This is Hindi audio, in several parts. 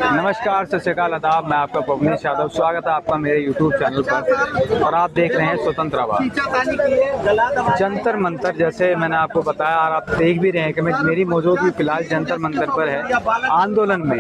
नमस्कार, सत श्री अकाल, आदाब। मैं आपका पवनीश यादव, स्वागत है आपका मेरे YouTube चैनल पर और आप देख रहे हैं स्वतंत्र आवाज। जंतर मंतर, जैसे मैंने आपको बताया और आप देख भी रहे हैं कि मेरी मौजूदगी फिलहाल जंतर मंतर पर है। आंदोलन में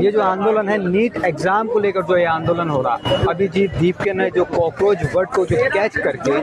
ये जो आंदोलन है, नीट एग्जाम को लेकर जो ये आंदोलन हो रहा, अभिजीत दीपके ने जो कॉकरोच वर्ड को जो कैच करके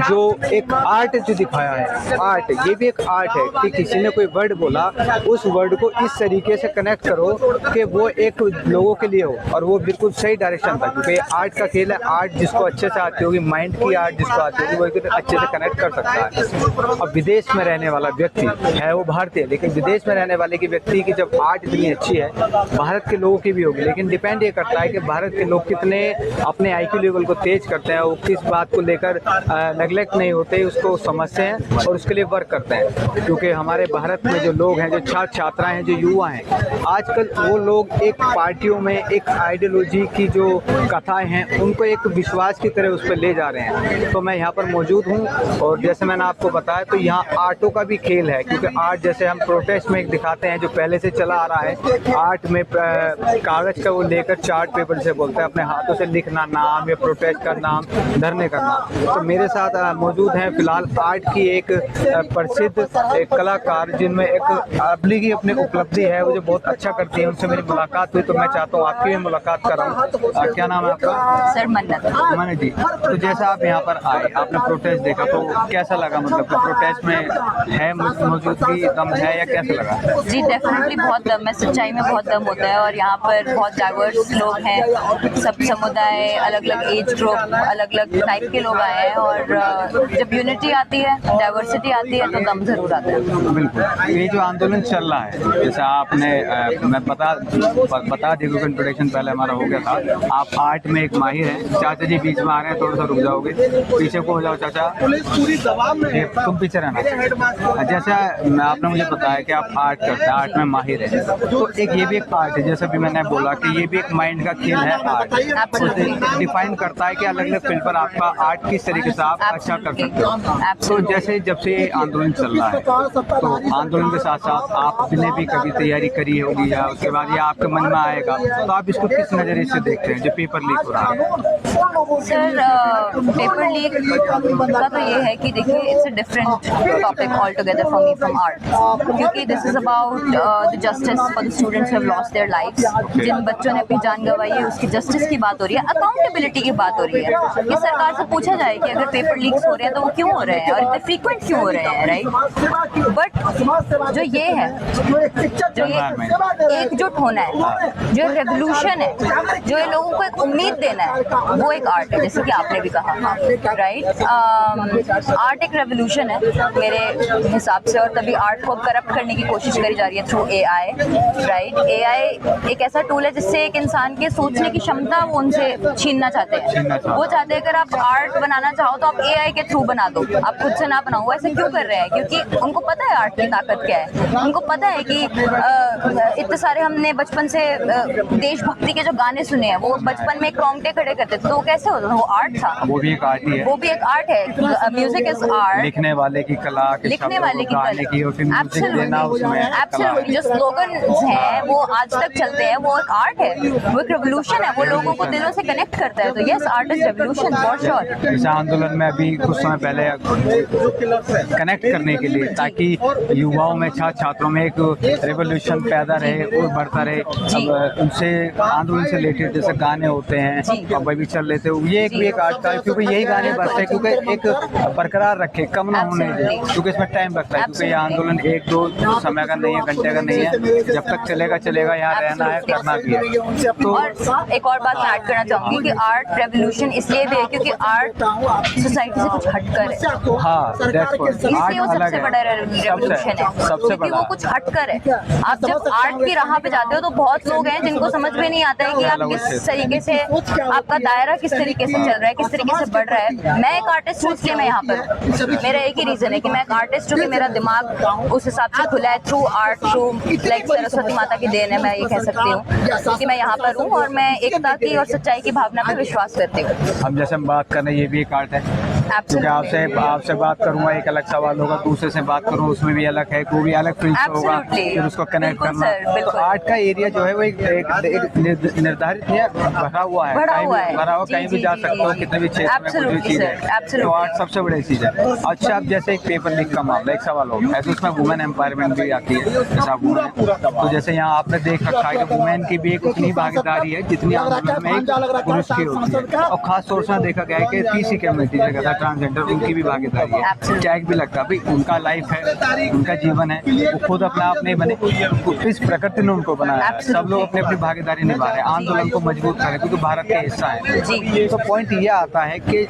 जो एक आर्ट जो दिखाया है, आर्ट, ये भी एक आर्ट है कि किसी ने कोई वर्ड बोला, उस वर्ड को इस तरीके से कनेक्ट करो कि वो एक लोगों के लिए हो, और वो बिल्कुल सही डायरेक्शन था। क्योंकि आर्ट का खेल है, आर्ट जिसको अच्छे से आती होगी, माइंड की आर्ट जिसको आती होगी, वो अच्छे से कनेक्ट कर सकता है। अब विदेश में रहने वाला व्यक्ति है, वो भारतीय, लेकिन विदेश में रहने वाले की व्यक्ति की जब आर्ट इतनी अच्छी है, भारत के लोगों की भी होगी, लेकिन डिपेंड ये करता है कि भारत के लोग कितने अपने IQ लेवल को तेज करते हैं, वो किस बात को लेकर नेगलेक्ट नहीं होते, उसको समझते हैं और उसके लिए वर्क करते हैं। क्योंकि हमारे भारत में जो लोग हैं, जो छात्र छात्राएं हैं, जो युवा हैं, आजकल वो लोग एक पार्टियों में एक आइडियोलॉजी की जो कथाएं हैं, उनको एक विश्वास की तरह उस पर ले जा रहे हैं। तो मैं यहाँ पर मौजूद हूँ और जैसे मैंने आपको बताया, तो यहाँ आर्टों का भी खेल है। क्योंकि आर्ट जैसे हम प्रोटेस्ट में एक दिखाते हैं, जो पहले से चला आ रहा है, आर्ट में कागज़ का वो लेकर चार्ट पेपर से बोलते हैं, अपने हाथों से लिखना नाम या प्रोटेस्ट का नाम, धरने करना। तो मेरे साथ मौजूद हैं फिलहाल आर्ट की एक प्रसिद्ध एक कलाकार, जिनमें एक अपनी उपलब्धि है, वो जो बहुत अच्छा करती है, उनसे मेरी मुलाकात हुई, तो मैं चाहता हूँ आपकी भी मुलाकात कराऊँ। क्या नाम है आपका? सर मन्नत। मन्नत जी, तो जैसा आप यहाँ पर आए, आपने प्रोटेस्ट देखा, तो कैसा लगा? मतलब प्रोटेस्ट में है मौजूदगी, दम है या कैसा लगा? जी डेफिनेटली बहुत दम है, सच्चाई में बहुत दम होता है। और यहाँ पर बहुत डाइवर्स लोग हैं, सब समुदाय, अलग अलग एज ग्रुप, अलग अलग टाइप के लोग आए हैं, और जब यूनिटी आती है, डाइवर्सिटी आती है, तो दम जरूर आता है। बिल्कुल। ये जो आंदोलन चल रहा है, जैसे आपने मैं बता दी, क्योंकि इंट्रोडक्शन पहले हमारा हो गया था। आप आर्ट में एक माहिर हैं। चाचा जी बीच में आ रहे हैं, थोड़ा सा रुक जाओगे, पीछे को हो जाओ चाचा, तुम पीछे रहना। जैसा आपने मुझे बताया कि आप आर्ट करते हैं, आर्ट में माहिर है, तो एक ये भी एक आर्ट है, जैसा भी मैंने बोला कि ये भी एक माइंड का खेल है। आर्ट डिफाइन करता है कि अलग अलग फील्ड पर आपका आर्ट किस तरीके से आप अच्छा कर सकते हो। तो जैसे जब से ये आंदोलन चल रहा है, तो आंदोलन के साथ साथ आपने भी कभी तैयारी करी होगी, या उसके बाद ये आपके मन में आएगा, तो आप इसको किस नज़रिए से देखते हैं जो पेपर लीक हो रहा है? सर पेपर लीक का तो ये है कि देखिए, it's a different topic all together for me from art, क्योंकि this is about the justice for the students who have lost their lives. जिन बच्चों ने अपनी जान गंवाई है, उसकी जस्टिस की बात हो रही है, अकाउंटेबिलिटी की बात हो रही है। ये सरकार से पूछा जाए कि अगर पेपर लीक्स हो रहे हैं तो वो क्यों हो रहे हैं और इतने फ्रीक्वेंट क्यों हो रहे हैं, राइट? बट जो ये है, जो ये एकजुट होना है, जो रेवोल्यूशन है, जो ये लोगों को एक उम्मीद देना है, वो एक आर्ट है, जैसे कि आपने भी कहा, राइट? आर्ट एक रेवोल्यूशन है मेरे हिसाब से, और तभी आर्ट को करप्ट करने की कोशिश करी जा रही है थ्रू AI, राइट? AI एक ऐसा टूल है जिससे एक इंसान के सोचने की क्षमता वो उनसे छीनना चाहते हैं। वो चाहते हैं अगर आप आर्ट बनाना चाहो तो आप AI के थ्रू बना दो, आप खुद से ना बनाओ। ऐसे क्यों कर रहे हैं? क्योंकि उनको पता है आर्ट की ताकत क्या है, उनको पता है कि इतने सारे हमने बचपन से देशभक्ति के जो गाने सुने हैं, वो बचपन में रोंगटे खड़े करते थे, तो वो कैसे होता था? वो आर्ट था, वो भी एक आर्ट ही है, वो भी एक आर्ट है। म्यूजिक इज आर्ट, लिखने वाले की कला, लिखने वाले की कला, एब्सोल्युटली। जो स्लोगन्स हैं वो आज तक चलते हैं, वो एक आर्ट है, वो एक रेवोल्यूशन है, वो लोगों को दिलों से कनेक्ट करता है। तो yes, art is revolution for sure. इस आंदोलन में अभी कुछ समय पहले कनेक्ट करने के लिए, ताकि युवाओं में, छात्र छात्रों में एक रेवोल्यूशन पैदा रहे और बढ़ता रहे, अब उनसे आंदोलन से रिलेटेड जैसे गाने होते हैं, अब भी चल लेते हो, ये एक आर्ट का है, क्योंकि यही गाने बजते हैं, क्योंकि एक बरकरार रखे, कम ना होने दे, क्योंकि इसमें टाइम लगता है, क्योंकि ये आंदोलन 1-2 समय का नहीं है, घंटे का नहीं है, जब तक चलेगा चलेगा, यहाँ रहना है, करना भी है। तो और एक और बात मैं ऐड करना चाहूंगी कि आर्ट रेवोल्यूशन इसलिए भी है क्योंकि आर्ट सोसाइटी से कुछ हटकर है। हाँ, इसलिए वो सबसे बड़ा रेवोल्यूशन है, सबसे क्योंकि वो कुछ हटकर है। आप जब आर्ट की राह पे जाते हो तो बहुत लोग हैं जिनको समझ में नहीं आता है कि आप किस तरीके से, आपका दायरा किस तरीके से चल रहा है, किस तरीके से बढ़ रहा है। मैं एक आर्टिस्ट हूँ, इसलिए मैं यहाँ पर, मेरा एक ही रीजन है कि मैं एक आर्टिस्ट हूँ, कि मेरा दिमाग उस हिसाब से खुला है through art, through like Saraswati माता की देन है, मैं ये कह सकती हूँ कि मैं यहाँ पर हूँ और मैं एकता की और सच्चाई की भावना पे विश्वास करती हूँ। हम जैसे हम बात कर रहे हैं, ये भी एक आर्ट है। क्योंकि आपसे बात करूंगा एक अलग सवाल होगा, दूसरे से बात करूँ उसमें भी अलग है, वो भी अलग फील्ड से होगा, फिर उसको कनेक्ट करना। तो आर्ट का एरिया जो है वो एक निर्धारित है, भरा हुआ है, कहीं भी जा सकते हो, कितने भी क्षेत्र में कुछ भी चीज़ है, तो आर्ट सबसे बड़ी चीज़ है। अच्छा, अब जैसे एक पेपर लीक का मामला, एक सवाल होगा, ऐसे उसमें वुमेन एम्पावरमेंट भी आती है, जैसा वुमेन, तो जैसे यहाँ आपने देख रखा है कि वुमेन की भी एक उतनी भागीदारी है जितनी आंदोलन में एक पुरुष की होती है। और खास तौर से देखा गया है कि पीसी कम्युनिटी जगह था, ट्रांसजेंडर, उनकी भी भागीदारी है। टैग भी लगता है, भाई उनका लाइफ है, उनका जीवन है, वो खुद अपना आप नहीं बने, इस प्रकृति ने उनको बनाया है। सब लोग अपनी अपनी भागीदारी निभा रहे हैं, आंदोलन को मजबूत करें, क्योंकि भारत का हिस्सा है। तो पॉइंट ये आता है कि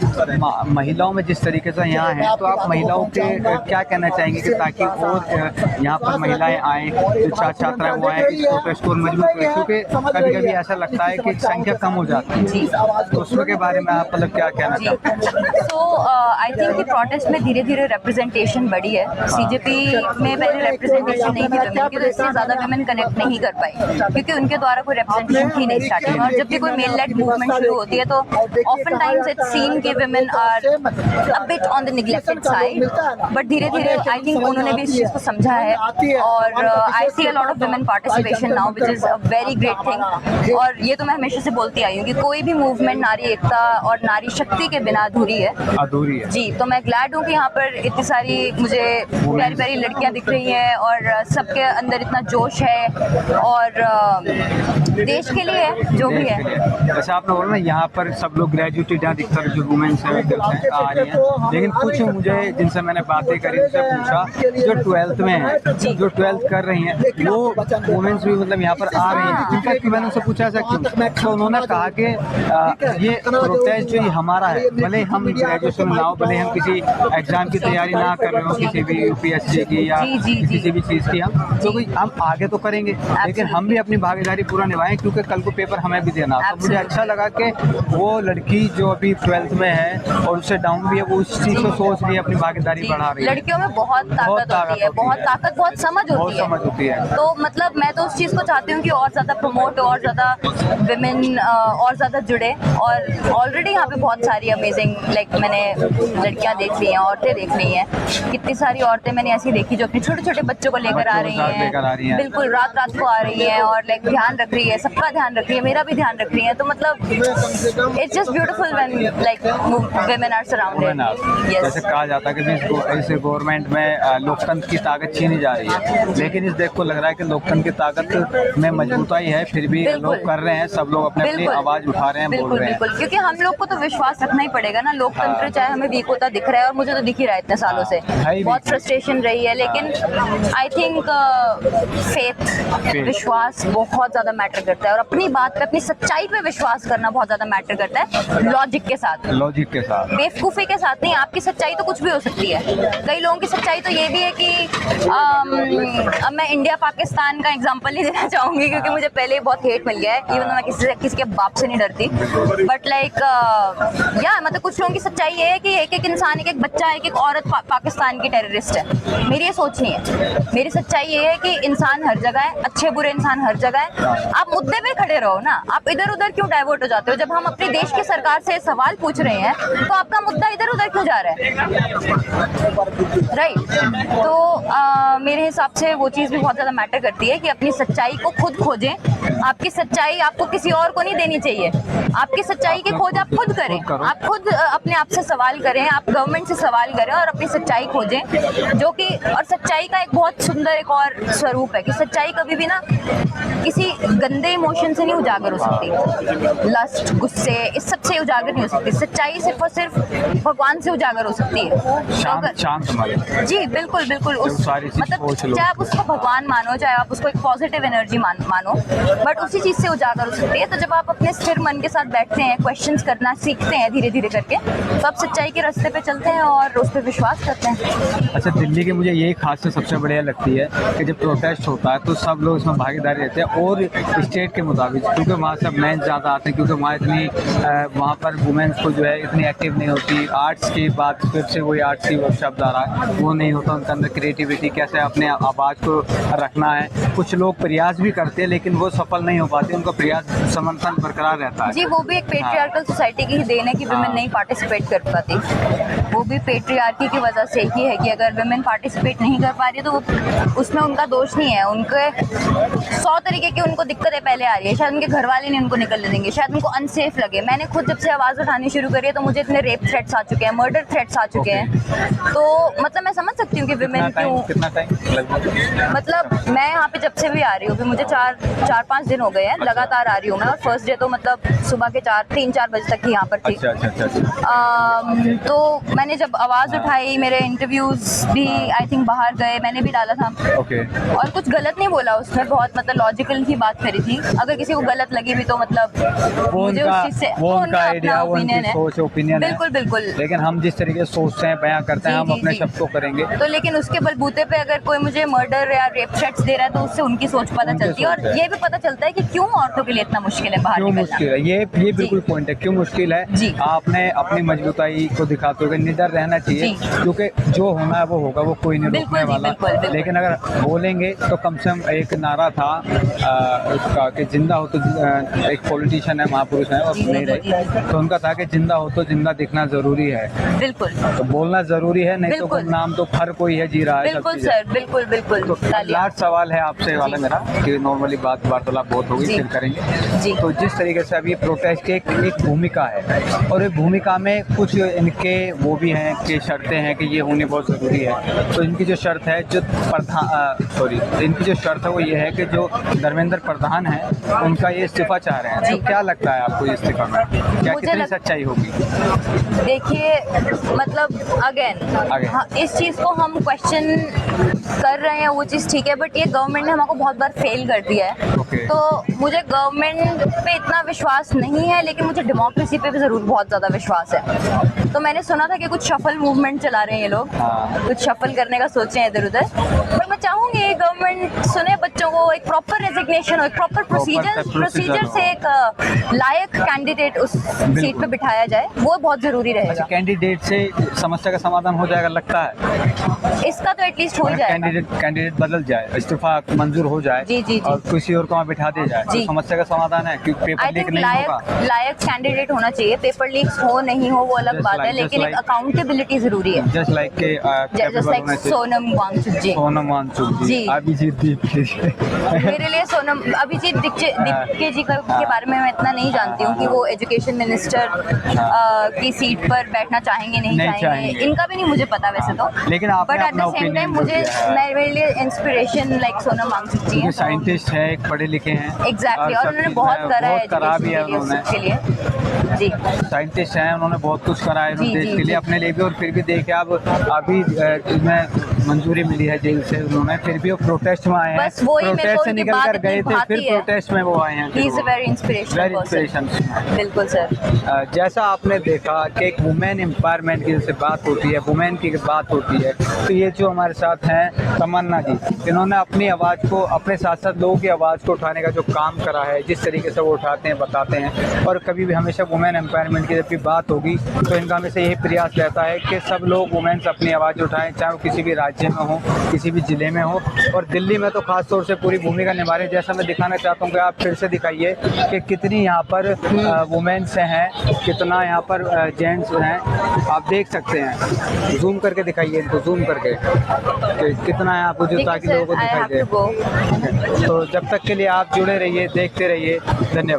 महिलाओं में जिस तरीके से यहाँ है, तो आप महिलाओं के क्या कहना चाहेंगे कि ताकि और यहाँ पर महिलाएं आएँ, जो छात्राएं वो आए, इस प्रोटेस्ट को मजबूत करें, क्योंकि कभी कभी ऐसा लगता है कि संख्या कम हो जाती है, तो उसके बारे में आप मतलब क्या कहना चाहते हैं? सो आई थिंक कि प्रोटेस्ट में धीरे धीरे रिप्रेजेंटेशन बढ़ी है। सीजेपी में पहले रिप्रेजेंटेशन नहीं थी वुमेन की, तो इससे ज़्यादा वुमेन कनेक्ट नहीं कर पाई, क्योंकि उनके द्वारा कोई रिप्रेजेंटेशन थी नहीं स्टार्टिंग। और जब भी कोई मेल लेड मूवमेंट शुरू होती है तो ऑफन टाइम्स इट्स सीन कि women are a bit on the neglected side, but धीरे धीरे आई थिंक उन्होंने भी इस चीज़ को समझा है, और I see a lot of women participation now, which is a very great thing. और ये तो मैं हमेशा से बोलती आई हूँ कि कोई भी मूवमेंट नारी एकता और नारी शक्ति के बिना अधूरी है जी। तो मैं ग्लैड हूँ कि यहाँ पर इतनी सारी मुझे प्यारी प्यारी लड़कियाँ दिख रही हैं, और सबके अंदर इतना जोश है, और देश के लिए है जो भी है। जैसे आपने बोला ना, यहाँ पर सब लोग ग्रेजुएटेड हैं, अधिकतर जो वुमेन्स हैं आ रही हैं, लेकिन कुछ मुझे जिनसे मैंने बातें करी उनसे पूछा जो 12th में है, जो 12th कर रही हैं, वो वुमेन्स भी मतलब यहाँ पर आ रही हैं, जिनका कि मैंने उनसे पूछा ऐसा क्यों, तो उन्होंने कहा कि ये प्रोटेस्ट जो हमारा है, भले हम ग्रेजुएशन ना हो, भले हम किसी एग्जाम की तैयारी ना कर रहे हो, किसी भी यूपीएससी की या किसी भी चीज़ की, हम आगे तो करेंगे, लेकिन हम भी अपनी भागीदारी पूरा निभाएं, क्योंकि कल को पेपर हमें भी देना। तो मुझे अच्छा लगा कि वो लड़की जो अभी 12th में है और उससे डाउन भी है, वो उस चीज़ को सोच रही है, अपनी भागीदारी बढ़ा रही है। लड़कियों में बहुत ताकत होती है, बहुत ताकत, बहुत समझ होती है। तो मतलब मैं तो उस चीज़ को चाहती हूँ कि और ज़्यादा प्रमोट हो, और ज़्यादा विमेन और ज़्यादा जुड़े। और ऑलरेडी यहाँ पे बहुत सारी अमेजिंग मैंने लड़कियाँ देख ली हैं, औरतें देख ली हैं, कितनी सारी औरतें मैंने ऐसी देखी जो अपने छोटे छोटे बच्चों को लेकर आ रही हैं, बिल्कुल रात रात को आ रही हैं, और ध्यान रख रही है, सबका ध्यान रख रही है, मेरा भी ध्यान रख रही है। तो मतलब it's just beautiful when women are surrounded. जैसे कहा जाता है कि इस गवर्नमेंट में लोकतंत्र की ताकत छीनी जा रही है, लेकिन इस देख को लग रहा है कि लोकतंत्र की ताकत में मजबूताई है, फिर भी लोग कर रहे हैं, सब लोग अपने अपनी आवाज उठा रहे हैं, बोल रहे हैं। बिल्कुल, क्योंकि हम लोग को तो विश्वास रखना ही पड़ेगा ना। लोकतंत्र चाहे हमें वीक होता दिख रहा है, और मुझे तो दिख ही रहा है इतने सालों से, बहुत फ्रस्ट्रेशन रही है, लेकिन आई थिंक फेथ, विश्वास बहुत ज्यादा मैटर करता है, और अपनी बात पे, अपनी सच्चाई पे विश्वास करना बहुत ज्यादा मैटर करता है, लॉजिक के साथ, बेवकूफ़ी के साथ नहीं। आपकी सच्चाई तो कुछ भी हो सकती है। कई लोगों की सच्चाई तो ये भी है कि अब मैं इंडिया पाकिस्तान का एग्जांपल नहीं देना चाहूँगी, क्योंकि मुझे पहले ही बहुत हेट मिल गया है, इवन मैं किसी के बाप से नहीं डरती, बट मतलब कुछ लोगों की सच्चाई ये है कि एक एक इंसान, एक एक बच्चा, एक एक औरत पाकिस्तान की टेररिस्ट है। मेरी ये सोच नहीं है। मेरी सच्चाई ये है कि इंसान हर जगह है, अच्छे बुरे इंसान हर जगह है। आप मुद्दे पे खड़े रहो ना, आप इधर उधर क्यों डाइवर्ट हो जाते हो? जब हम अपने देश की सरकार से सवाल पूछ रहे हैं, तो आपका मुद्दा इधर उधर क्यों जा रहा है? राइट। तो मेरे हिसाब से वो चीज़ भी बहुत ज़्यादा मैटर करती है कि अपनी सच्चाई को खुद खोजें। आपकी सच्चाई आपको किसी और को नहीं देनी चाहिए। आपकी सच्चाई की खोज आप खुद करें, आप खुद अपने आप से सवाल करें, आप गवर्नमेंट से सवाल करें, और अपनी सच्चाई खोजें, जो कि, और सच्चाई का एक बहुत सुंदर एक और स्वरूप है कि सच्चाई कभी भी ना किसी गंदे इमोशन से नहीं उजागर हो सकती। लस्ट, गुस्से, इस सब से उजागर नहीं हो सकती। सच्चाई सिर्फ और सिर्फ भगवान से उजागर हो सकती है। जी बिल्कुल बिल्कुल। मतलब चाहे आप उसको भगवान मानो, चाहे आप उसको एक पॉजिटिव एनर्जी मानो, बट उसी चीज़ से उजागर हो सकती है। तो जब आप अपने स्थिर मन के साथ बैठते हैं, क्वेश्चंस करना सीखते हैं धीरे धीरे करके, तो आप सच्चाई के रास्ते पे चलते हैं और उस पर विश्वास करते हैं। अच्छा, दिल्ली की मुझे यही खासियत सबसे बढ़िया लगती है कि जब प्रोटेस्ट होता है तो सब लोग इसमें भागीदारी लेते हैं, और स्टेट के मुताबिक, क्योंकि वहाँ सब मेंस ज़्यादा आते हैं, क्योंकि वहाँ इतनी वहाँ पर वुमेन्स को जो है इतनी एक्टिव नहीं होती। आर्ट्स की बात फिर से वही आर्ट्स की शब्द आ रहा है, वो नहीं होता उनके अंदर क्रिएटिविटी, कैसे अपने आवाज़ को रखना है। कुछ लोग प्रयास भी करते हैं लेकिन वो सफल नहीं हो पाते, उनका प्रयास समर्थन बरकरार रहता है। जी, वो भी एक पेट्रियार्कल सोसाइटी की ही देन है कि वुमेन नहीं पार्टिसिपेट कर पाती। वो भी पेट्रियार्की की वजह से ही है कि अगर वुमेन पार्टिसिपेट नहीं कर पा रही है तो उसमें उनका दोष नहीं है। उनके 100 तरीके की उनको दिक्कतें पहले आ रही है, शायद उनके घर वाले नहीं उनको निकलने देंगे, शायद उनको अनसेफ लगे। मैंने खुद जब से आवाज़ उठानी शुरू करी है तो मुझे इतने रेप थ्रेट्स आ चुके हैं, मर्डर थ्रेट्स आ चुके हैं। तो मतलब मैं समझ सकती हूँ कि वुमेन क्यों, कितना टाइम मतलब मैं यहाँ पे जब से भी आ रही हूँ, मुझे 4-5 दिन हो गए हैं लगातार आ रही हूँ मैं, और फर्स्ट डे तो मतलब सुबह के 3-4 बजे तक ही यहाँ पर थी। अच्छा। तो मैंने जब आवाज़ उठाई, मेरे इंटरव्यूज़ भी आई थिंक बाहर गए, मैंने भी डाला था। और कुछ गलत नहीं बोला उसमें, बहुत मतलब लॉजिकल ही बात करी थी। अगर किसी को गलत लगी भी तो मतलब मुझे उस चीज़ से वो उनका आइडिया, वो उनकी सोच ओपिनियन है। बिल्कुल बिल्कुल। लेकिन हम जिस तरीके से सोचते हैं, बयां करते हैं, हम अपने शब्द को करेंगे। तो लेकिन उसके बलबूते पे अगर कोई मुझे मर्डर या रेप थ्रेट्स दे रहा है तो उससे उनकी सोच पता चलती है, और ये भी पता चलता है कि क्यों औरतों के लिए इतना मुश्किल है बाहर निकलना। मुश्किल है, ये बिल्कुल पॉइंट है, क्यों मुश्किल है। आपने अपनी मजबूताई को दिखाते हुए निडर रहना चाहिए, क्योंकि जो होना है वो होगा, वो कोई नहीं रोकने वाला। लेकिन अगर बोलेंगे तो कम से कम एक नारा था उसका कि जिंदा हो तो, एक पॉलिटिशियन है, महापुरुष है और नहीं रहे, तो उनका था कि जिंदा हो तो जिंदा दिखना जरूरी है। बिल्कुल, तो बोलना जरूरी है, नहीं तो नाम तो हर कोई है, जी रहा है। बिल्कुल सर, बिल्कुल बिल्कुल। तो लास्ट सवाल है आपसे वाला मेरा, कि नॉर्मली बात वार्तालाप बहुत होगी, फिर करेंगे। तो जिस तरीके से अभी प्रोटेस्ट की एक भूमिका है, और एक भूमिका में कुछ इनके वो भी हैं कि शर्तें हैं कि ये होनी बहुत ज़रूरी है। तो इनकी जो शर्त है, जो इनकी जो शर्त है वो ये है कि जो धर्मेंद्र प्रधान है उनका ये इस्तीफा चाह रहे हैं। तो क्या लगता है आपको इस्तीफा में क्या कितनी सच्चाई होगी? देखिए मतलब अगेन इस चीज़ को हम क्वेश्चन कर रहे हैं, वो चीज़ ठीक है, बट ये गवर्नमेंट ने हमको बहुत बार फेल कर दिया है। तो मुझे गवर्नमेंट पे इतना विश्वास नहीं है, लेकिन मुझे डेमोक्रेसी पे भी ज़रूर बहुत ज़्यादा विश्वास है। तो मैंने सुना था कि कुछ शफल मूवमेंट चला रहे हैं ये लोग, कुछ शफल करने का सोचे हैं इधर उधर, बट मैं चाहूँगी गवर्नमेंट सुने बच्चों को, एक प्रॉपर रेजिग्नेशन हो, एक प्रॉपर प्रोसीजर से एक लायक कैंडिडेट उस सीट पे बिठाया जाए, वो बहुत ज़रूरी रहेगा। कैंडिडेट से समस्या का समाधान हो जाएगा लगता है? इसका तो एटलीस्ट हो जाए, कैंडिडेट बदल जाए, इस्तीफा मंजूर हो जाए, जी। और किसी और को वहाँ बिठा दिया जाए, तो समस्या का समाधान है। क्योंकि पेपर लीक नहीं होगा, लायक कैंडिडेट होना चाहिए। पेपर लीक्स हो नहीं हो वो अलग बात है, लेकिन एक अकाउंटेबिलिटी जरूरी है। जस्ट लाइक सोनम वांगचुक जी, अभिजीत दीपके। मेरे लिए सोनम अभिजीत दीपके जी के बारे में मैं इतना नहीं जानती हूँ कि वो एजुकेशन मिनिस्टर की सीट पर बैठना चाहेंगे नहीं चाहेंगे, इनका भी नहीं मुझे पता वैसे तो। लेकिन but at the same time मुझे मेरे लिए इंस्पिरेशन लाइक सोनम वांगचुक जी है। साइंटिस्ट है, एक पढ़े लिखे हैं एग्जैक्टली, और उन्होंने बहुत करा है एजुकेशन के लिए जी। साइंटिस्ट हैं, उन्होंने बहुत कुछ करा है देश के लिए, अपने लिए भी, और फिर भी देखिए अब अभी इसमें मंजूरी मिली है जेल से उन्होंने, फिर भी वो प्रोटेस्ट में आए हैं, प्रोटेस्ट से निकल कर गए थे, फिर प्रोटेस्ट में वो आए हैं। He is a very inspirational. बिल्कुल सर। जैसा आपने देखा कि एक वुमेन एम्पावरमेंट की जैसे बात होती है, वुमेन की बात होती है, तो ये जो हमारे साथ हैं तमन्ना जी, इन्होंने अपनी आवाज़ को, अपने साथ साथ लोगों की आवाज़ को उठाने का जो काम करा है, जिस तरीके से वो उठाते हैं, बताते हैं, और कभी भी हमेशा वुमेन एम्पावरमेंट की जब भी बात होगी तो इनका हमेशा यही प्रयास रहता है कि सब लोग वुमेन्स अपनी आवाज़ उठाएं, चाहे वो किसी भी राज्य में हो, किसी भी ज़िले में हो, और दिल्ली में तो ख़ास तौर से पूरी भूमिका निभा रहे हैं। जैसा मैं दिखाना चाहता हूँ कि आप फिर से दिखाइए कि कितनी यहाँ पर वुमेन्स हैं, कितना यहाँ पर जेंट्स हैं, आप देख सकते हैं। जूम करके दिखाइए इनको, जूम करके कि कितना है आपको, जो ताकि लोगों को दिखाई दे। तो जब तक के लिए आप जुड़े रहिए, देखते रहिए, धन्यवाद।